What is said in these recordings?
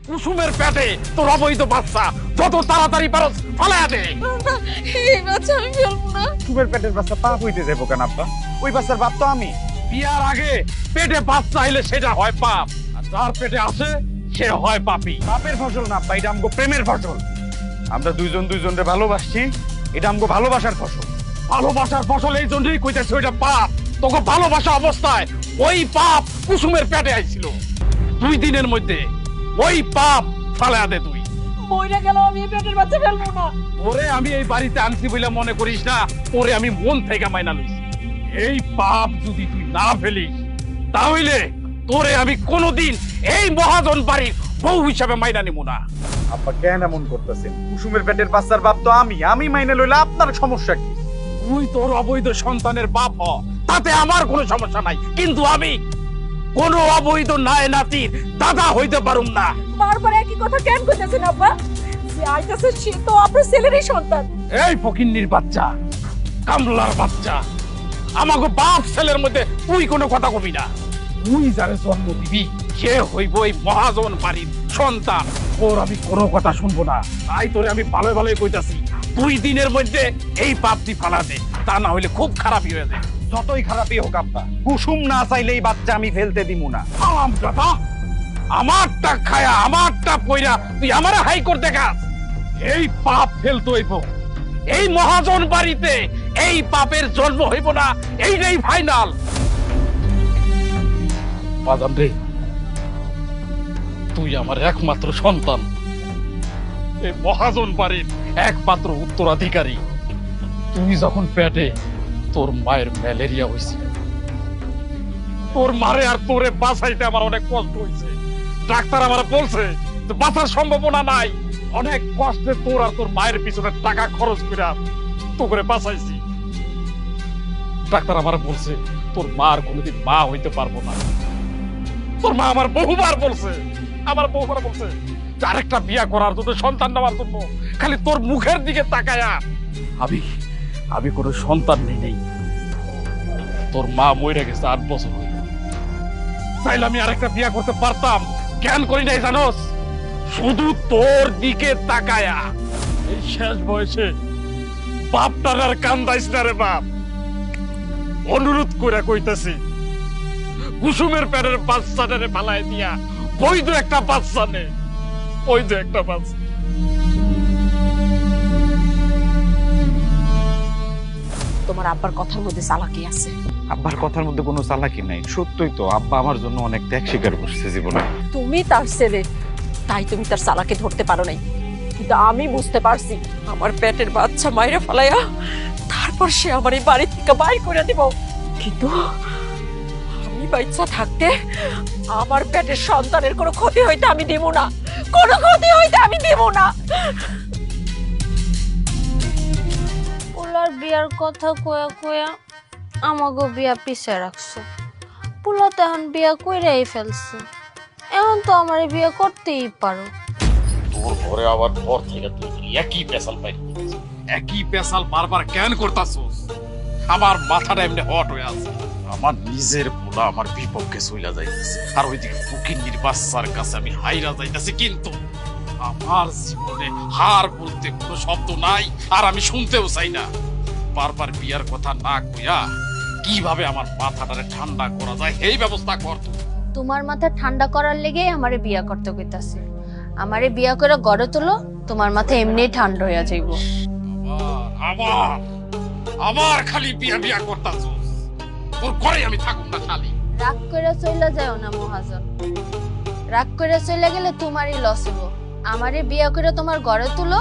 কুসুমের পেটে তোর অবৈধ বাচ্চা, যত তাড়াতাড়ি পারস ফালায়া দে। এই বাচ্চা আমি ফেলবো না। কুসুমের পেটের বাচ্চা পাপ হইতে যাবো কেন আব্বা? ওই বাচ্চার বাপ তো আমি। বিয়ার আগে পেটে বাচ্চা হইলে সেটা হয় পাপ, আর যার পেটে আসে সে হয় পাপী। পাপের ফসল না আব্বা, এটা আমগো প্রেমের ফসল। আমরা দুইজন দুইজনকে ভালোবাসছি, এটা আমগো ভালোবাসার ফসল। ভালোবাসার ফসল এই জন্যই কইতেছে ওইটা পাপ। তোকে ভালোবাসা অবস্থায় ওই পাপ কুসুমের পেটে আইছিল, 2 দিনের মধ্যে ওই পাপ ফালায়া দে তুই। মইরা গেল আমি এই পেটের বাচ্চা ফেলবো না। ওরে আমি এই বাড়িতে আনছি বলে মনে করিস না, ওরে আমি মন থেকে মাইনা লইছি। এই পাপ যদি তুই না ফেলিস তাহলে তোরে আমি কোনোদিন এই মহাজন বাড়ির বউ হিসাবে মাইনা নিব না। আব্বা কেন এমন করতেছেন? কুসুমের পেটের বাচ্চার বাপ তো আমি মাইনে লইলে আপনার সমস্যা কি? তুই তোর অবৈধ সন্তানের বাপ হ, তাতে আমার কোনো সমস্যা নাই, কিন্তু আমি কোন অবৈধ নায় নাতির দাদা হইতে পারুম না। বারবার একই কথা কেন কইতাছেন আব্বা? যে আইতাছে সে তো আপনার ছেলেরই সন্তান। এই ফকিন্নির বাচ্চা, কামলার বাচ্চা, আমাকে বাপ ছেলের মধ্যে তুই কোনো কথা কবি না। তুই যারে জন্ম দিবি সে হইব এই মহাজন বাড়ির সন্তান, ওর আমি কোনো কথা শুনবো না। তাই তোরে আমি ভালোই ভালোই কইতাছি, 2 দিনের মধ্যে এই পাপ দি ফালা দে, তা না হইলে খুব খারাপই হয়ে যায়। যতই খারাপই হোক আব্বা, কুসুম না চাইলে এই বাচ্চা আমি ফেলতে দিব না। আম কথা, আমারটা খায়া আমারটা পয়রা তুই আমারে হাই করতে দেখাস। এই পাপ ফেলতে হইব, এই মহাজন বাড়িতে এই পাপের জন্ম হইব না, এইটাই ফাইনাল। বাজান রে, তুই আমার একমাত্র সন্তান, এই মহাজন বাড়ির একমাত্র উত্তরাধিকারী। তুই যখন পেটে, তোর মায়ের ম্যালেরিয়া হয়েছিল, তোর মারে আর তোরে বাঁচাইতে আমার অনেক কষ্ট হয়েছে। ডাক্তার আমার বলছে যে বাঁচার সম্ভাবনা নাই। অনেক কষ্টে তোর আর তোর মায়ের পিছনে টাকা খরচ করে তোকে বাঁচাইছি। ডাক্তার আমার বলছে তোর মা আর কোনোদিন মা হইতে পারবো না। তোর মা আমার বহুবার বলছে যে আরেকটা বিয়া করার জন্য, সন্তান নেওয়ার জন্য, খালি তোর মুখের দিকে তাকায়া আমি কোনো সন্তান নেই। তোর মা মরে গেছে 8 বছর হইল। চাইলে আমি আরেকটা বিয়া করতে পারতাম, কেন করি নাই জানোস? শুধু তোর দিকে তাকায়া। এই শেষ বয়সে বাপটার আর কান্দাইস না রে বাপ, অনুরোধ করে কইতাছি, কুসুমের পেটের বাচ্চাটারে ফালাই দিয়া বৈধ একটা বাচ্চা নে, বৈধ একটা বাচ্চা। তোমার আব্বার কথার মধ্যে চালাকি আছে। আব্বার কথার মধ্যে কোনো চালাকি নাই, সত্যই তো আব্বা আমার জন্য অনেক ত্যাগ স্বীকার করছে জীবনে। তুমি তার ছেলে, তাই তুমি তার চালাকি ধরতে পারো নাই, কিন্তু আমি বুঝতে পারছি আমার পেটের বাচ্চা মাইরা ফেলাইয়া তারপর সে আমার এই বাড়ি থেকে বাইর করে দিব। কিন্তু আমি বাচ্চা থাকতে আমার পেটের সন্তানের কোনো ক্ষতি হইতে আমি দেব না, কোনো ক্ষতি হইতে আমি দেব না। পোলার বিয়ার কথা কয়া কয়া আমাগো বিয়া পিছে রাখছো। পোলা তো এখন বিয়া কইরাই ফেলছে, এখন তো আমার বিয়া করতেই পারো। তোর ঘরে আবার ঘর থেকে তুই একই পেশাল পাই, একই পেশাল বারবার কেন করতাছস? আমার মাথাটা এমনি হট হয়ে আছে। আমার নিজের পোলা আমার বিপক্ষে চইলা যাইতেছে, আর ওইদিকে ফকিন্নির বাচ্চার কাছে আমি হাইরা যাইতেছি। কিন্তু আমার জীবনে হার বলতে কোনো শব্দ নাই, আর আমি শুনতেও চাই না। বারবার বিয়ার কথা না কইয়া কিভাবে আমার মাথাটারে ঠান্ডা করা যায় এই ব্যবস্থা কর তুই। তোমার মাথা ঠান্ডা করার লেগে আমারে বিয়া করতে কইতাছে। আমারে বিয়া করে গড়ে তোলো, তোমার মাথা এমনিই ঠান্ডা হইয়া যাইব। আমার আমার খালি বিয়া বিয়া করতাছস, তোর ঘরে আমি থাকুম না শালি। রাগ করে চইলা যাও না মহাজন, রাগ করে চইলা গেলে তোমারই লস হইব। আমারে বিয়া করে তোমার ঘরে তুলো,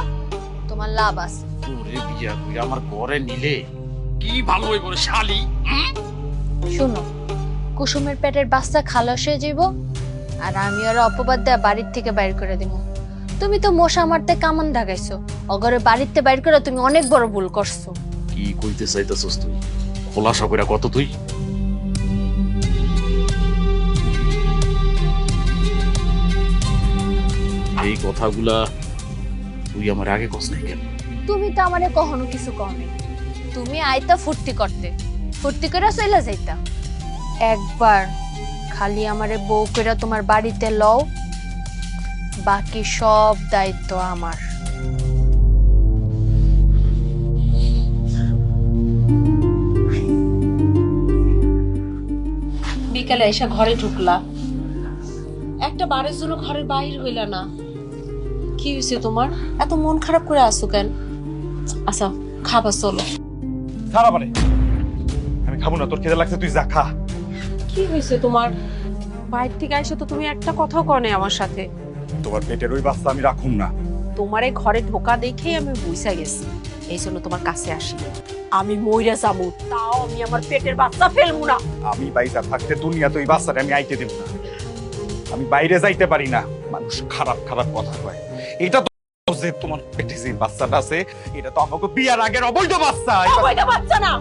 তোমার লাভ আছে। তোরে বিয়া কইরা আমার ঘরে নিলে কি ভালো হইব রে শালি? শুনো, কুসুমের পেটের বাচ্চা খালাস হয়ে যাইব, আর আমি ওরা অপবাদ দেয়া বাড়ির থেকে বাইর করে দিব। তুমি তো মশা মারতে কামান ঢাকাইছো, অগরে বাড়িতে বাইর করে তুমি অনেক বড় ভুল করছো। কি কইতে চাইতাছস তুই? খোলাসা কইরা কত তুই? এই কথাগুলা তুই আমার আগে কস নাই কেন? তুমি তো আমারে কখনো কিছু কও নাই। তুমি আইতা ফুর্তি করতে, ফুর্তি করে চইলা যাইতা। একবার খালি আমারে বউ কইরা তোমার বাড়িতে লও, বাকি সব দায়িত্ব আমার। বিকালে এসে ঘরে ঢুকলা, একটা বারের জন্য ঘরের বাইর হইলা না। কি হয়েছে তোমার? এত মন খারাপ করে আসো কেন? আচ্ছা খাবার চলো। সারা মানে আমি খাবো না, তোর খিদে লাগছে তুই যা খা। কি হয়েছে তোমার? বাইরে থেকে এসে তো তুমি একটা কথাও কও নাই আমার সাথে। তোমার পেটের ওই বাচ্চা আমি রাখুম না। তোমার এই ঘরে ঢোকা দেখেই আমি বুঝা গেছি, এই জন্য তোমার কাছে আসি। আমি মইরা যাবো, তাও আমি আমার পেটের বাচ্চা ফেলবো না। আমি বাইরে থাকতে দুনিয়া তো এই বাচ্চাটা আমি আইতে দেব না। আমি বাইরে যাইতে পারি না, মানুষ খারাপ খারাপ কথা কয়। এটা তো যে তোমার পেটে যে বাচ্চাটা আছে, এটা তো আমাকে বিয়ার আগের অবৈধ বাচ্চা। অবৈধ বাচ্চা না,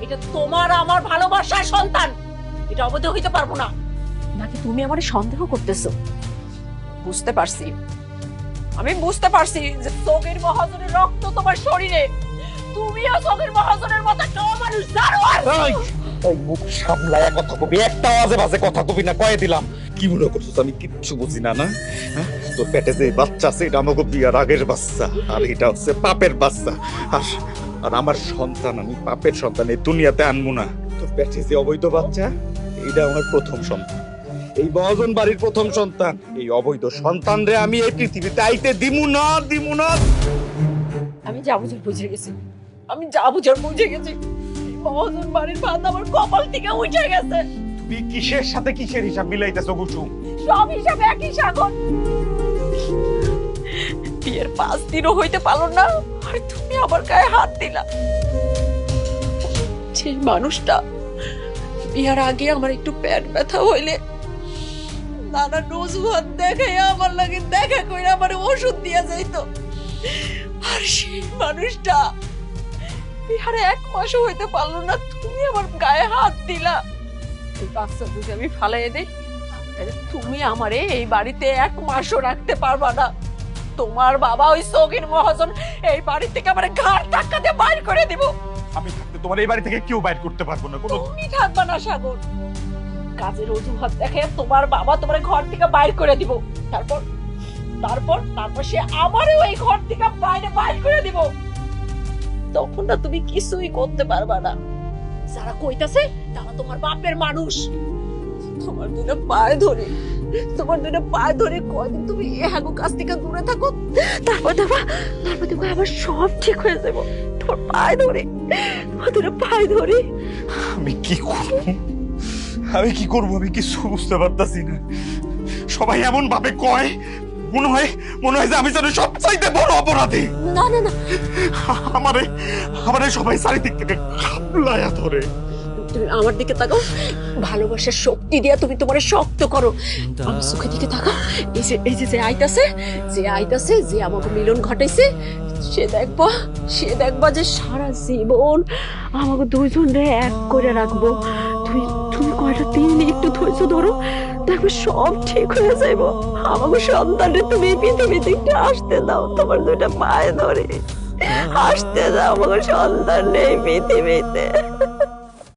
এটা তোমার আমার ভালোবাসার সন্তান। এটা অবৈধ হইতে পারবো না। নাকি তুমি আমারে সন্দেহ করতেছো? বুঝতে পারছি, আমি বুঝতে পারছি যে সগীর মহাজনের রক্ত তোমার শরীরে। তুমিও সগীর মহাজনের মতো একটা মানুষ জানোয়ার। এই মুখ সামলায় কথা কবি, একটা আজে বাজে কথা কবি না, কয়ে দিলাম। কি মনে করছিস আমি কিচ্ছু বুঝি না? না হ্যাঁ? তোর পেটে যে বাচ্চা আছে এটা আমাকে বিয়ার আগের বাচ্চা, আর এটা হচ্ছে পাপের বাচ্চা। আর আর আমার সন্তান, আমি পাপের সন্তান এই দুনিয়াতে আনবো না। তোর পেটে যে অবৈধ বাচ্চা, এটা আমার প্রথম সন্তান, এই মহাজন বাড়ির প্রথম সন্তান। এই অবৈধ সন্তান রে আমি এই পৃথিবীতে আইতে দিমু না, দিমু না। আমি যা বুঝার বুঝে গেছি, আমি যা বুঝার বুঝে গেছি। এই মহাজন বাড়ির ভাত আমার কপাল থেকে উঠে গেছে। তুই কিসের সাথে কিসের হিসাব মিলাইতেছ গুচু? সব হিসাবে একই সাগর। বিয়ের 5 দিনও হইতে পারলো না, আর তুমি আমার গায়ে হাত দিলা। যে মানুষটা বিয়ার আগে আমার একটু পেট ব্যথা হইলে নানা অজুহাত দেখাই আমার লাগে দেখা কইরা আমার ওষুধ দিয়া যাইতো, আর সেই মানুষটা বিহারে 1 মাসও হইতে পারলো না, তুমি আমার গায়ে হাত দিলা। এই বাচ্চা দুটো আমি ফালাই দেই, তুমি আমারে এই বাড়িতে 1 মাসও রাখতে পারবা না। তোমার বাবা ওই সগীর মহাজন এই বাড়ি থেকে আমার ঘাড় ধাক্কা দিয়ে বাইর করে দিব। আমি থাকতে তোমার এই বাড়ি থেকে কেউ বাইর করতে পারবো না। কোনো তুমি থাকবা না সাগর, কাজের অজুহাত দেখে তোমার বাবা তোমার ঘর থেকে বাইর করে দিব। তারপর তারপর তারপর সে আমারও এই ঘর থেকে বাইরে বাইর করে দিব। তখন না তুমি কিছুই করতে পারবা না। যারা কইতাছে তারা তোমার বাপের মানুষ। তোমার দুটো পায়ে ধরে, তোমার দুটো পায়ে ধরে কয়দিন তুমি এহাগো কাছ থেকে দূরে থাকো, তারপর দেখো আবার সব ঠিক হয়ে যাবো। তোর পায়ে ধরে, তোমার দুটো পায়ে ধরে। আমি কি করব? আমি কি করব? আমি কিছু বুঝতে পারতাছি না। সবাই এমন ভাবে কয়, মনে হয় যে আমি যেন সবচাইতে বড় অপরাধী। না না না, আমারে সবাই চারিদিক থেকে খাপলায়া ধরে। তুমি আমার দিকে তাকাও, ভালোবাসার শক্তি দিয়া তুমি তোমারে শক্ত করো। আমার চোখের দিকে তাকাও, এই যে আইতাছে যে আমাকে মিলন ঘটাইছে, সে দেখবা যে সারা জীবন আমাকে দুইজন রে এক করে রাখবো। তুমি কয়টা দিন একটু ধৈর্য ধরো, দেখবে সব ঠিক হয়ে যাইবো। আমাকে সন্তানরে তুমি পৃথিবীতে একটু আসতে দাও, তোমার দুইটা পায়ে ধরে আসতে দাও। আমাকে সন্তান নেই পৃথিবীতে।